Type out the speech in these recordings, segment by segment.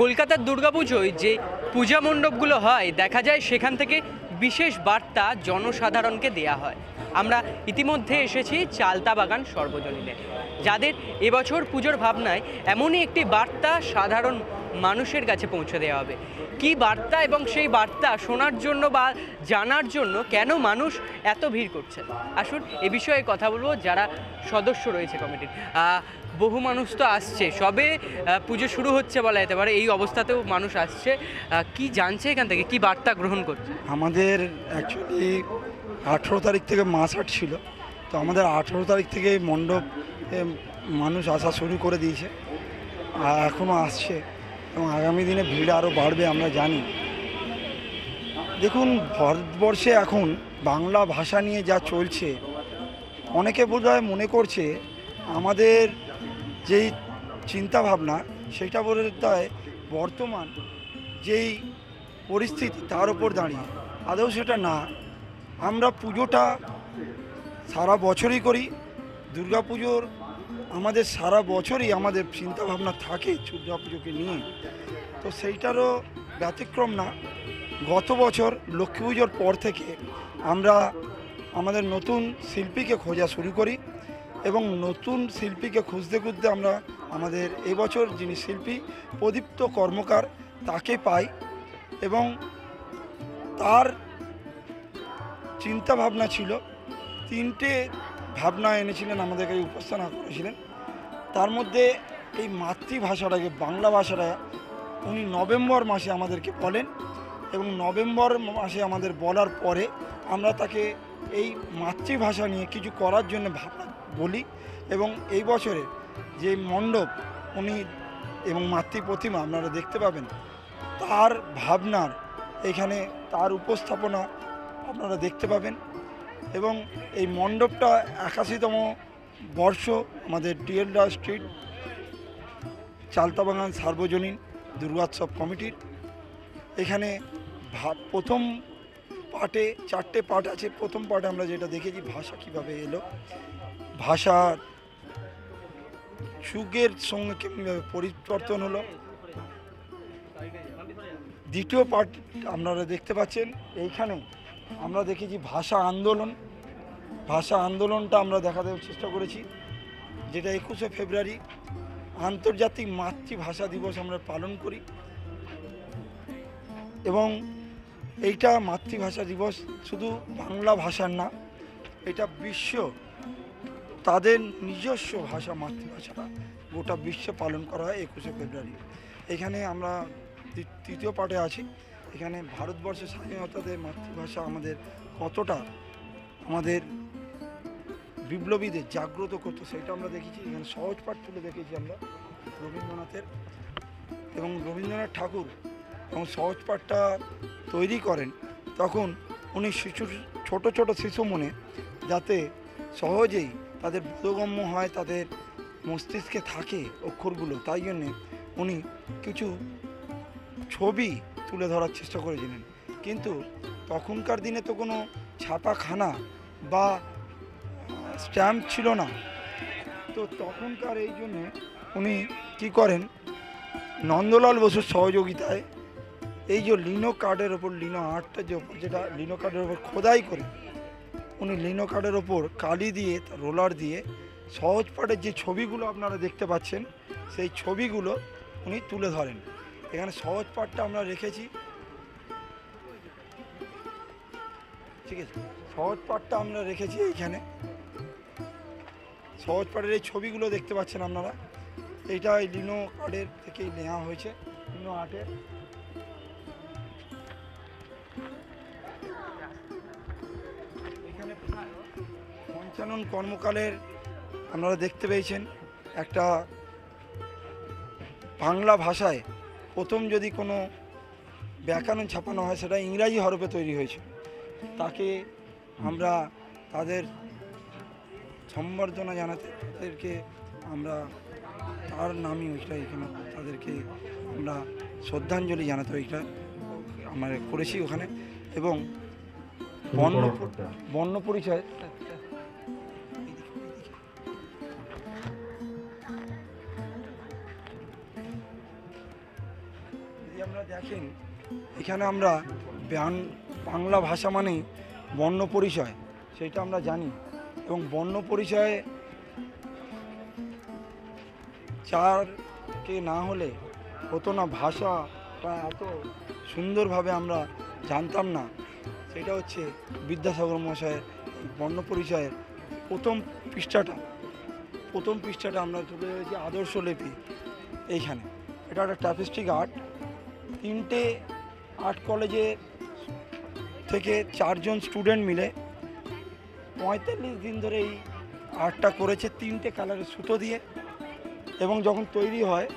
কলকাতার দুর্গাপুজোয় যে পূজা মণ্ডপগুলো হয় দেখা যায় সেখান থেকে বিশেষ বার্তা জনসাধারণকে দেয়া হয়। আমরা ইতিমধ্যে এসেছি চালতা বাগান সর্বজনীনে, যাদের এবছর পুজোর ভাবনায় এমনই একটি বার্তা সাধারণ মানুষের কাছে পৌঁছে দেওয়া হবে। কি বার্তা এবং সেই বার্তা শোনার জন্য বা জানার জন্য কেন মানুষ এত ভিড় করছে, আসুন এ বিষয়ে কথা বলবো যারা সদস্য রয়েছে কমিটির। বহু মানুষ তো আসছে, সবে পুজো শুরু হচ্ছে বলা যেতে পারে, এই অবস্থাতেও মানুষ আসছে। কি জানছে এখান থেকে, কি বার্তা গ্রহণ করছে? আমাদের অ্যাকচুয়ালি 18 তারিখ থেকে মাস আট ছিল, তো আমাদের 18 তারিখ থেকে মণ্ডপ মানুষ আসা শুরু করে দিয়েছে, এখনও আসছে এবং আগামী দিনে ভিড় আরও বাড়বে আমরা জানি। দেখুন, ভারতবর্ষে এখন বাংলা ভাষা নিয়ে যা চলছে, অনেকে বোধহয় মনে করছে আমাদের যেই চিন্তাভাবনা সেটা বোধহয় বর্তমান যেই পরিস্থিতি তার উপর দাঁড়িয়ে, আদৌ সেটা না। আমরা পুজোটা সারা বছরই করি, দুর্গাপুজোর আমাদের সারা বছরই আমাদের চিন্তাভাবনা থাকে দুর্গাপুজোকে নিয়ে, তো সেইটারও ব্যতিক্রম না। গত বছর লক্ষ্মী পুজোর পর থেকে আমরা আমাদের নতুন শিল্পীকে খোঁজা শুরু করি এবং নতুন শিল্পীকে খুঁজতে খুঁজতে আমরা আমাদের এবছর যিনি শিল্পী প্রদীপ্ত কর্মকার তাকে পাই এবং তার চিন্তা ভাবনা ছিল, তিনটে ভাবনা এনেছিলেন, আমাদেরকে উপস্থাপনা করেছিলেন। তার মধ্যে এই মাতৃভাষাটাকে, বাংলা ভাষাটা উনি নভেম্বর মাসে আমাদেরকে বলেন এবং নভেম্বর মাসে আমাদের বলার পরে আমরা তাকে এই মাতৃভাষা নিয়ে কিছু করার জন্য ভাবনা বলি এবং এই বছরে যে মণ্ডপ উনি এবং মাতৃ প্রতিমা আপনারা দেখতে পাবেন, তার ভাবনার এখানে তার উপস্থাপনা আপনারা দেখতে পাবেন এবং এই মণ্ডপটা 81তম বর্ষ আমাদের ডিএলডা স্ট্রিট চালতা বাগান সার্বজনীন দুর্গোৎসব কমিটির। এখানে প্রথম পার্টে 4টে পার্ট আছে। প্রথম পার্টে আমরা যেটা দেখেছি ভাষা কীভাবে এলো, ভাষার যুগের সঙ্গে কীভাবে পরিবর্তন হলো। দ্বিতীয় পার্ট আপনারা দেখতে পাচ্ছেন, এইখানে আমরা দেখেছি ভাষা আন্দোলন। ভাষা আন্দোলনটা আমরা দেখাতে চেষ্টা করেছি, যেটা 21শে ফেব্রুয়ারি আন্তর্জাতিক মাতৃভাষা দিবস আমরা পালন করি এবং এইটা মাতৃভাষা দিবস শুধু বাংলা ভাষার না, এটা বিশ্ব তাদের নিজস্ব ভাষা মাতৃভাষাটা গোটা বিশ্বে পালন করা হয় 21শে ফেব্রুয়ারি। এখানে আমরা তৃতীয় পার্টে আছি, এখানে ভারতবর্ষের স্বাধীনতাতে মাতৃভাষা আমাদের কতটা আমাদের বিপ্লবীদের জাগ্রত করতো সেটা আমরা দেখেছি। এখানে সহজ পাঠ তুলে দেখেছি আমরা রবীন্দ্রনাথের, এবং রবীন্দ্রনাথ ঠাকুর এবং সহজ পাঠটা তৈরি করেন তখন উনি ছোট ছোট শিশু মনে যাতে সহজেই তাদের বোধগম্য হয়, তাদের মস্তিষ্কে থাকে অক্ষরগুলো, তাই জন্যে উনি কিছু ছবি তুলে ধরার চেষ্টা করেছিলেন। কিন্তু তখনকার দিনে তো কোনো ছাপাখানা বা স্ট্যাম্প ছিল না, তো তখনকার এই জন্যে উনি কী করেন, নন্দলাল বসুর সহযোগিতায় এই যে লিনো কার্ডের ওপর, লিনো আর্টটা যে ওপর, যেটা লিনো কার্ডের ওপর খোদাই করে উনি লিনো কার্ডের ওপর কালি দিয়ে রোলার দিয়ে সহজ পাঠের যে ছবিগুলো আপনারা দেখতে পাচ্ছেন সেই ছবিগুলো উনি তুলে ধরেন। এখানে সহজ পাঠটা আমরা রেখেছি, ঠিক আছে, সহজ পাঠটা আমরা রেখেছি এইখানে। সহজ পাঠের এই ছবিগুলো দেখতে পাচ্ছেন আপনারা, এইটা এই লিনো কার্ডের থেকেই নেওয়া হয়েছে, লিনো আর্টের। এখানে পঞ্চানন কর্মকালের আপনারা দেখতে পেয়েছেন একটা বাংলা ভাষায় প্রথম যদি কোনো ব্যাকরণ ছাপানো হয় সেটা ইংরাজি হরফে তৈরি হয়েছে, তাকে আমরা তাদের সম্বর্ধনা জানাতে তাদেরকে আমরা তার নামই ওইটা এখানে তাদেরকে আমরা শ্রদ্ধাঞ্জলি জানাতে ওইটা আমরা করেছি ওখানে। এবং বর্ণ পরিচয় দেখেন এখানে আমরা বাংলা ভাষা মানেই বর্ণ পরিচয়, সেটা আমরা জানি। এবং বর্ণ পরিচয়ে চারকে না হলে হতো না, ভাষাটা এত সুন্দরভাবে আমরা জানতাম না। সেটা হচ্ছে বিদ্যাসাগর মশাইয়ের বর্ণ পরিচয়ের প্রথম পৃষ্ঠাটা আমরা তুলে ধরেছি আদর্শ লিপি এইখানে। এটা একটা ট্যাপিস্টিক আর্ট। 3টে আর্ট কলেজে থেকে 4জন স্টুডেন্ট মিলে 45 দিন ধরে এই আর্টটা করেছে 3টে কালারের সুতো দিয়ে। এবং যখন তৈরি হয়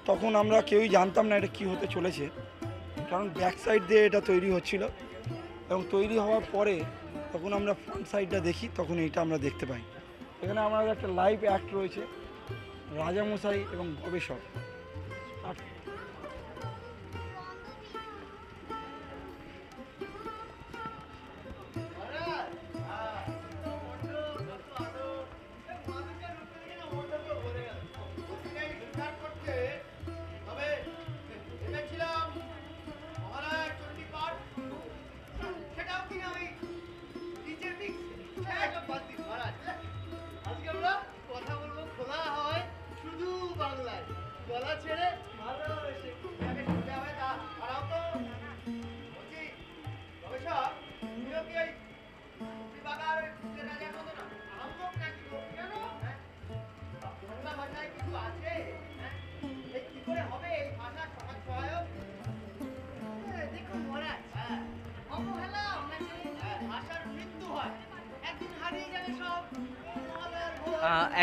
তখন আমরা কেউই জানতাম না এটা কী হতে চলেছে, কারণ ব্যাক সাইড দিয়ে এটা তৈরি হচ্ছিল। এবং তৈরি হওয়ার পরে তখন আমরা ফ্রন্ট সাইডটা দেখি, তখন এইটা আমরা দেখতে পাই। এখানে আমাদের একটা লাইভ অ্যাক্ট রয়েছে, রাজামশাই এবং গবেষক।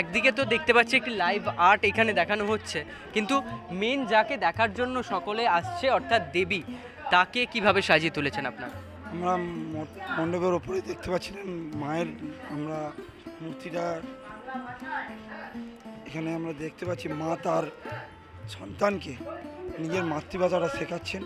একদিকে তো দেখতে পাচ্ছি একটি লাইভ আর্ট এখানে দেখানো হচ্ছে, কিন্তু মেন যাকে দেখার জন্য সকলে আসছে অর্থাৎ দেবী, তাকে কিভাবে সাজিয়ে তুলেছেন আপনারা? আমরা মণ্ডপের ওপরে দেখতে পাচ্ছিলেন মায়ের আমরা মূর্তিটা এখানে আমরা দেখতে পাচ্ছি। মা তার সন্তানকে নিজের মাতৃভাষাটা শেখাচ্ছেন।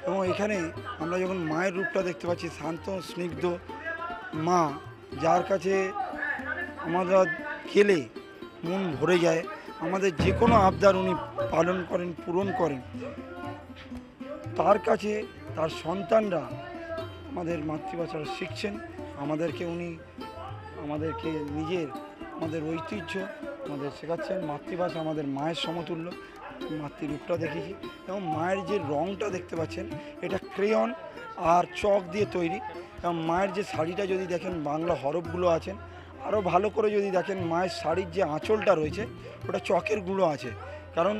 এবং এখানে আমরা যখন মায়ের রূপটা দেখতে পাচ্ছি, শান্ত স্নিগ্ধ মা, যার কাছে আমরা গেলে মন ভরে যায়। আমাদের যে কোনো আবদার উনি পালন করেন, পূরণ করেন। তার কাছে তার সন্তানরা আমাদের মাতৃভাষাটা শিখছেন। আমাদেরকে আমাদের ঐতিহ্য আমাদের শেখাচ্ছেন। মাতৃভাষা আমাদের মায়ের সমতুল্য, মাতৃরূপটা দেখেছি। এবং মায়ের যে রঙটা দেখতে পাচ্ছেন, এটা ক্রেয়ন আর চক দিয়ে তৈরি। এবং মায়ের যে শাড়িটা যদি দেখেন, বাংলা হরফগুলো আছেন। আরও ভালো করে যদি দেখেন, মায়ের শাড়ির যে আঁচলটা রয়েছে ওটা চকের গুঁড়ো আছে। কারণ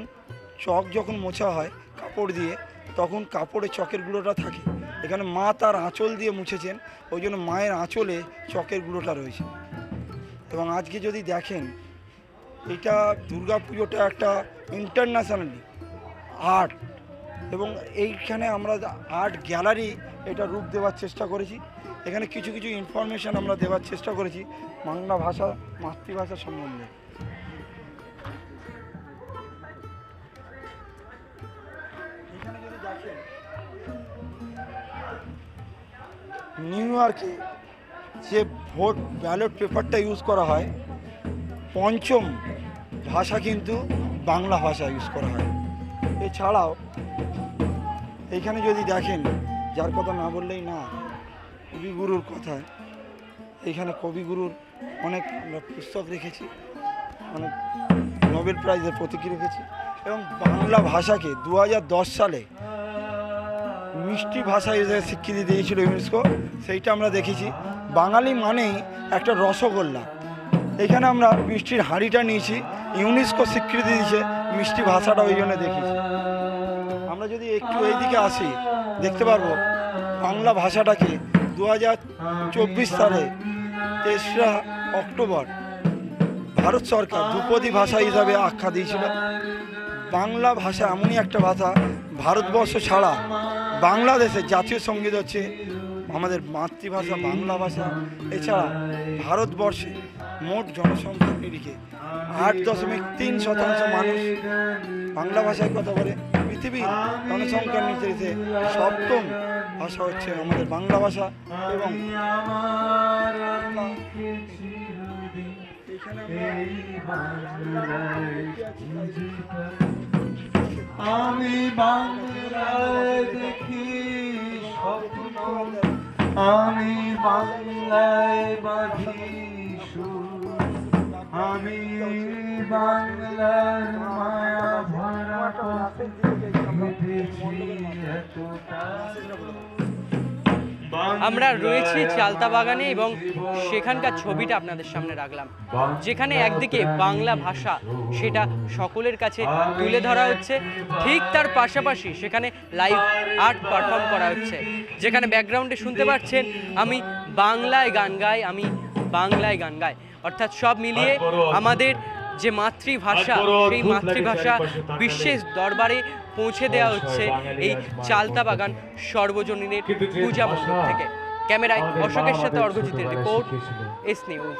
চক যখন মোছা হয় কাপড় দিয়ে, তখন কাপড়ে চকের গুঁড়োটা থাকে। এখানে মা তার আঁচল দিয়ে মুছেছেন, ওই জন্য মায়ের আঁচলে চকের গুঁড়োটা রয়েছে। এবং আজকে যদি দেখেন, এটা দুর্গাপুজোটা একটা ইন্টারন্যাশনালি আর্ট। এবং এইখানে আমরা আর্ট গ্যালারি এটা রূপ দেওয়ার চেষ্টা করেছি। এখানে কিছু কিছু ইনফরমেশান আমরা দেওয়ার চেষ্টা করেছি বাংলা ভাষা, মাতৃভাষা সম্বন্ধে। এখানে যদি দেখেন, নিউ ইয়র্কে যে ভোট ব্যালট পেপারটা ইউজ করা হয়, পঞ্চম ভাষা কিন্তু বাংলা ভাষা ইউজ করা হয়। এছাড়াও এইখানে যদি দেখেন, যার কথা না বললেই না, কবিগুরুর কথা। এইখানে কবিগুরুর অনেক আমরা পুস্তক রেখেছি, অনেক নোবেল প্রাইজের প্রতীকী রেখেছি। এবং বাংলা ভাষাকে 2010 সালে মিষ্টি ভাষা হিসেবে স্বীকৃতি দিয়েছিল ইউনেস্কো, সেইটা আমরা দেখেছি। বাঙালি মানেই একটা রসগোল্লা। এখানে আমরা মিষ্টির হাঁড়িটা নিয়েছি, ইউনেস্কো স্বীকৃতি দিয়েছে মিষ্টি ভাষাটা, ওই জন্য দেখেছি। আমরা যদি একটু এইদিকে আসি, দেখতে পারবো বাংলা ভাষাটাকে 2024 সালে 3রা অক্টোবর ভারত সরকার ধ্রুপদী ভাষা হিসাবে আখ্যা দিয়েছিল। বাংলা ভাষা এমনই একটা ভাষা, ভারতবর্ষ ছাড়া বাংলাদেশের জাতীয় সঙ্গীত হচ্ছে আমাদের মাতৃভাষা বাংলা ভাষা। এছাড়া ভারতবর্ষে মোট জনসংখ্যার নিরিখে 8.3% মানুষ বাংলা ভাষায় কথা বলে। পৃথিবীর জনসংখ্যার নিরিখে 7ম ভাষা হচ্ছে আমাদের বাংলা ভাষা। এবং এখানে আমি বাংলায় দেখি স্বপ্ন, আমি বাংলায় বাঁধি সুর, আমি বাংলার মায়া ভরা হেঁটেছি এতটা। আমরা রয়েছি চালতা বাগানে এবং সেখানকার ছবিটা আপনাদের সামনে রাখলাম, যেখানে একদিকে বাংলা ভাষা সেটা সকলের কাছে তুলে ধরা হচ্ছে, ঠিক তার পাশাপাশি সেখানে লাইভ আর্ট পারফর্ম করা হচ্ছে, যেখানে ব্যাকগ্রাউন্ডে শুনতে পাচ্ছেন আমি বাংলায় গান গাই, আমি বাংলায় গান গাই, অর্থাৎ সব মিলিয়ে আমাদের যে মাতৃভাষা সেই মাতৃভাষা বিশ্বের দরবারে পৌঁছে দেওয়া হচ্ছে এই চালতা বাগান সর্বজনীনের পূজা মণ্ডপ থেকে। ক্যামেরায় অশোকের সাথে অর্ঘ্যজিতের রিপোর্ট, এস নিউজ।